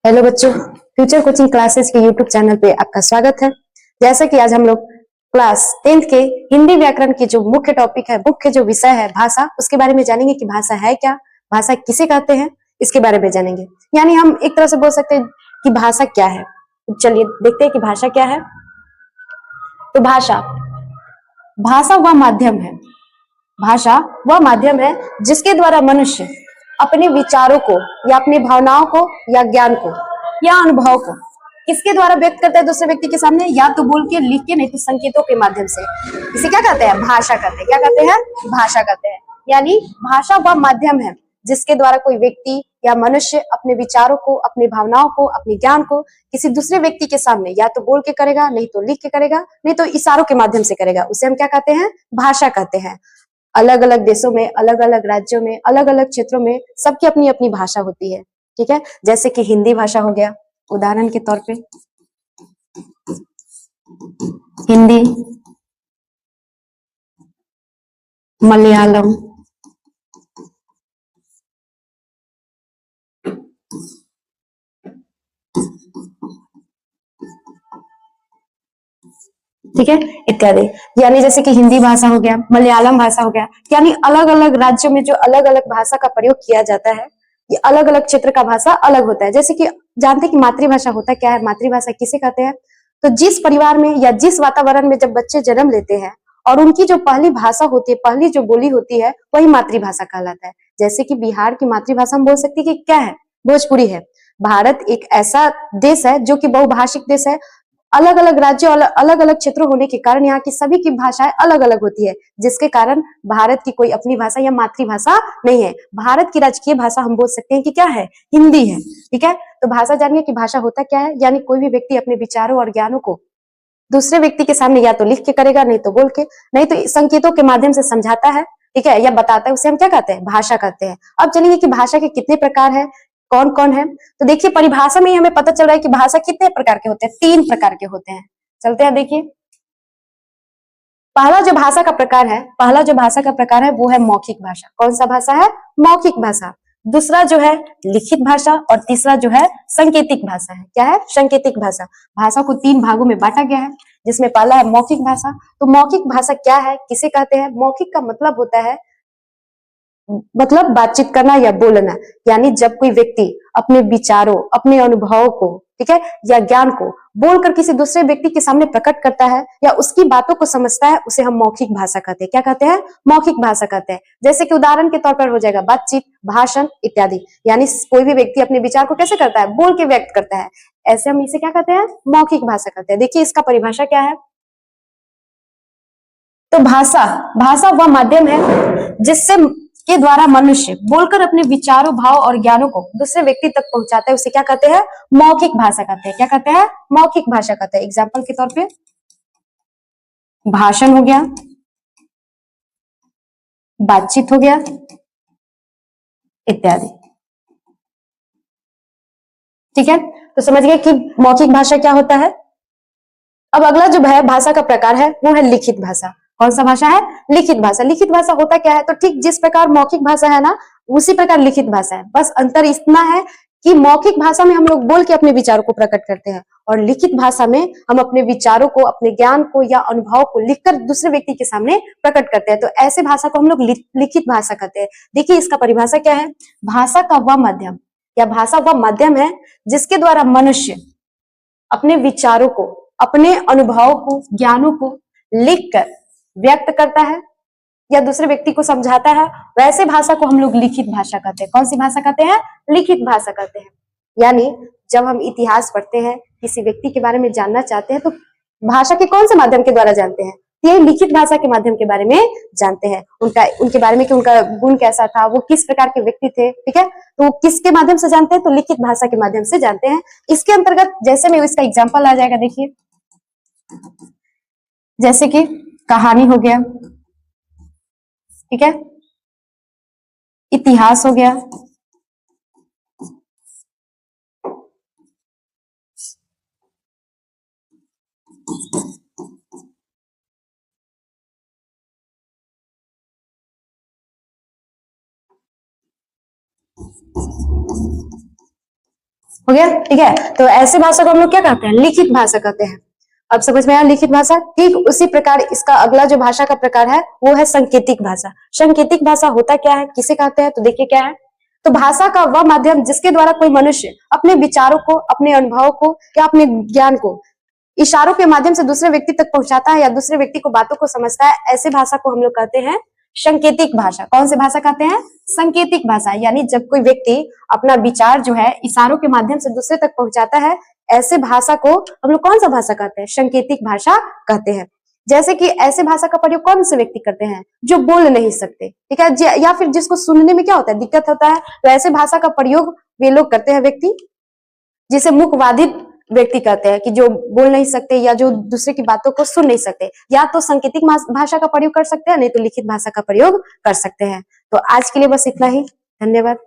Hello बच्चों, future coaching classes के YouTube channel पे आपका स्वागत है। जैसा कि आज हम लोग क्लास 10th के हिंदी व्याकरण की जो मुख्य टॉपिक है, मुख्य जो विषय है भाषा, उसके बारे में जानेंगे कि भाषा है क्या, भाषा किसे कहते हैं, इसके बारे में जानेंगे। यानी हम एक तरह से बोल सकते हैं कि भाषा क्या है। चलिए देखते हैं कि भाषा क्या है। तो भाषा भाषा वह माध्यम है, भाषा वह माध्यम है जिसके द्वारा मनुष्य अपने विचारों को या अपनी भावनाओं को या ज्ञान को या अनुभव को किसके द्वारा व्यक्त करता है दूसरे व्यक्ति के सामने, या तो बोल के, लिख के, नहीं तो संकेतों के माध्यम से। इसे क्या कहते हैं? भाषा कहते हैं। क्या कहते हैं? भाषा कहते हैं। यानी भाषा वह माध्यम है जिसके द्वारा कोई व्यक्ति या मनुष्य अपने विचारों को, अपनी भावनाओं को, अपने ज्ञान को किसी दूसरे व्यक्ति के सामने या तो बोल के करेगा, नहीं तो लिख के करेगा, नहीं तो इशारों के माध्यम से करेगा। उसे हम क्या कहते हैं? भाषा कहते हैं। अलग अलग देशों में, अलग अलग राज्यों में, अलग अलग क्षेत्रों में सबकी अपनी अपनी भाषा होती है। ठीक है, जैसे कि हिंदी भाषा हो गया, उदाहरण के तौर पे हिंदी, मलयालम, ठीक है, इत्यादि। यानी जैसे कि हिंदी भाषा हो गया, मलयालम भाषा हो गया, यानी अलग अलग राज्यों में जो अलग अलग भाषा का प्रयोग किया जाता है, ये अलग अलग क्षेत्र का भाषा अलग होता है। जैसे कि जानते हैं कि मातृभाषा होता क्या है? मातृभाषा किसे कहते हैं? तो जिस परिवार में या जिस वातावरण में जब बच्चे जन्म लेते हैं और उनकी जो पहली भाषा होती है, पहली जो बोली होती है, वही मातृभाषा कहलाता है। जैसे कि बिहार की मातृभाषा हम बोल सकते हैं कि क्या है? भोजपुरी है। भारत एक ऐसा देश है जो कि बहुभाषिक देश है। अलग अलग राज्य और अलग अलग क्षेत्र होने के कारण यहाँ की सभी की भाषाएं अलग अलग होती है, जिसके कारण भारत की कोई अपनी भाषा या मातृभाषा नहीं है। भारत की राजकीय भाषा हम बोल सकते हैं कि क्या है? हिंदी है। ठीक है, तो भाषा जानिए कि भाषा होता क्या है। यानी कोई भी व्यक्ति अपने विचारों और ज्ञानों को दूसरे व्यक्ति के सामने या तो लिख के करेगा, नहीं तो बोल के, नहीं तो संकेतों के माध्यम से समझाता है, ठीक है, या बताता है, उसे हम क्या कहते हैं? भाषा कहते हैं। अब चलेंगे कि भाषा के कितने प्रकार है, कौन कौन है। तो देखिए, परिभाषा में ही हमें पता चल रहा है कि भाषा कितने प्रकार के होते हैं। 3 प्रकार के होते हैं। चलते हैं, देखिए। पहला जो भाषा का प्रकार है वो है मौखिक भाषा। कौन सा भाषा है? मौखिक भाषा। दूसरा जो है लिखित भाषा, और तीसरा जो है सांकेतिक भाषा है। क्या है? सांकेतिक भाषा। भाषा को 3 भागों में बांटा गया है, जिसमें पहला है मौखिक भाषा। तो मौखिक भाषा क्या है, किसे कहते हैं? मौखिक का मतलब होता है, मतलब बातचीत करना या बोलना। यानी जब कोई व्यक्ति अपने विचारों, अपने अनुभवों को, ठीक है, या ज्ञान को बोलकर किसी दूसरे व्यक्ति के सामने प्रकट करता है या उसकी बातों को समझता है, उसे हम मौखिक भाषा कहते हैं। क्या कहते हैं? मौखिक भाषा कहते हैं। जैसे कि उदाहरण के तौर पर हो जाएगा बातचीत, भाषण इत्यादि। यानी कोई भी व्यक्ति अपने विचार को कैसे करता है? बोल के व्यक्त करता है। ऐसे हम इसे क्या कहते हैं? मौखिक भाषा कहते हैं। देखिए, इसका परिभाषा क्या है। तो भाषा भाषा वह माध्यम है जिससे के द्वारा मनुष्य बोलकर अपने विचारों, भाव और ज्ञानों को दूसरे व्यक्ति तक पहुंचाता है, उसे क्या कहते हैं? मौखिक भाषा कहते हैं। क्या कहते हैं? मौखिक भाषा कहते हैं। एग्जाम्पल के तौर पे भाषण हो गया, बातचीत हो गया इत्यादि। ठीक है, तो समझ गए कि मौखिक भाषा क्या होता है। अब अगला जो है भाषा का प्रकार है वो है लिखित भाषा। कौन सा भाषा है? लिखित भाषा। लिखित भाषा होता क्या है? तो ठीक जिस प्रकार मौखिक भाषा है ना, उसी प्रकार लिखित भाषा है। बस अंतर इतना है कि मौखिक भाषा में हम लोग बोल के अपने विचारों को प्रकट करते हैं, और लिखित भाषा में हम अपने विचारों को, अपने ज्ञान को या अनुभव को लिखकर दूसरे व्यक्ति के सामने प्रकट करते हैं। तो ऐसे भाषा को हम लोग लिखित भाषा कहते हैं। देखिए, इसका परिभाषा क्या है। भाषा का वह माध्यम या भाषा वह माध्यम है जिसके द्वारा मनुष्य अपने विचारों को, अपने अनुभवों को, ज्ञानों को लिखकर व्यक्त करता है या दूसरे व्यक्ति को समझाता है। वैसे भाषा को हम लोग लिखित भाषा कहते हैं। कौन सी भाषा कहते हैं? लिखित भाषा कहते हैं। यानी जब हम इतिहास पढ़ते हैं, किसी व्यक्ति के बारे में जानना चाहते हैं, तो भाषा के कौन से माध्यम के द्वारा जानते हैं? ये लिखित भाषा के माध्यम के बारे में जानते हैं। उनके बारे में कि उनका गुण कैसा था, वो किस प्रकार के व्यक्ति थे, ठीक है, तो वो किसके माध्यम से जानते हैं? तो लिखित भाषा के माध्यम से जानते हैं। इसके अंतर्गत जैसे में इसका एग्जाम्पल आ जाएगा। देखिए, जैसे कि कहानी हो गया, ठीक है, इतिहास हो गया, हो गया, ठीक है। तो ऐसे भाषा को हम लोग क्या कहते हैं, लिखित भाषा कहते हैं। अब समझ में आया लिखित भाषा। ठीक उसी प्रकार इसका अगला जो भाषा का प्रकार है वो है संकेतिक भाषा। संकेतिक भाषा होता क्या है, किसे कहते हैं, तो देखिए क्या है। तो भाषा का वह माध्यम जिसके द्वारा कोई मनुष्य अपने विचारों को, अपने अनुभवों को या अपने ज्ञान को इशारों के माध्यम से दूसरे व्यक्ति तक पहुंचाता है या दूसरे व्यक्ति को बातों को समझता है, ऐसे भाषा को हम लोग कहते हैं सांकेतिक भाषा। कौन सी भाषा कहते हैं, सांकेतिक भाषा। यानी जब कोई व्यक्ति अपना विचार जो है इशारों के माध्यम से दूसरे तक पहुंचाता है, ऐसे भाषा को हम लोग कौन सा भाषा कहते हैं, सांकेतिक भाषा कहते हैं। जैसे कि ऐसे भाषा का प्रयोग कौन से व्यक्ति करते हैं, जो बोल नहीं सकते, ठीक है, या फिर जिसको सुनने में क्या होता है, दिक्कत होता है, तो ऐसे भाषा का प्रयोग वे लोग करते हैं व्यक्ति जिसे मुखबाधित व्यक्ति कहते हैं, कि जो बोल नहीं सकते या जो दूसरे की बातों को सुन नहीं सकते, या तो सांकेतिक भाषा का प्रयोग कर सकते हैं, नहीं तो लिखित भाषा का प्रयोग कर सकते हैं। तो आज के लिए बस इतना ही, धन्यवाद।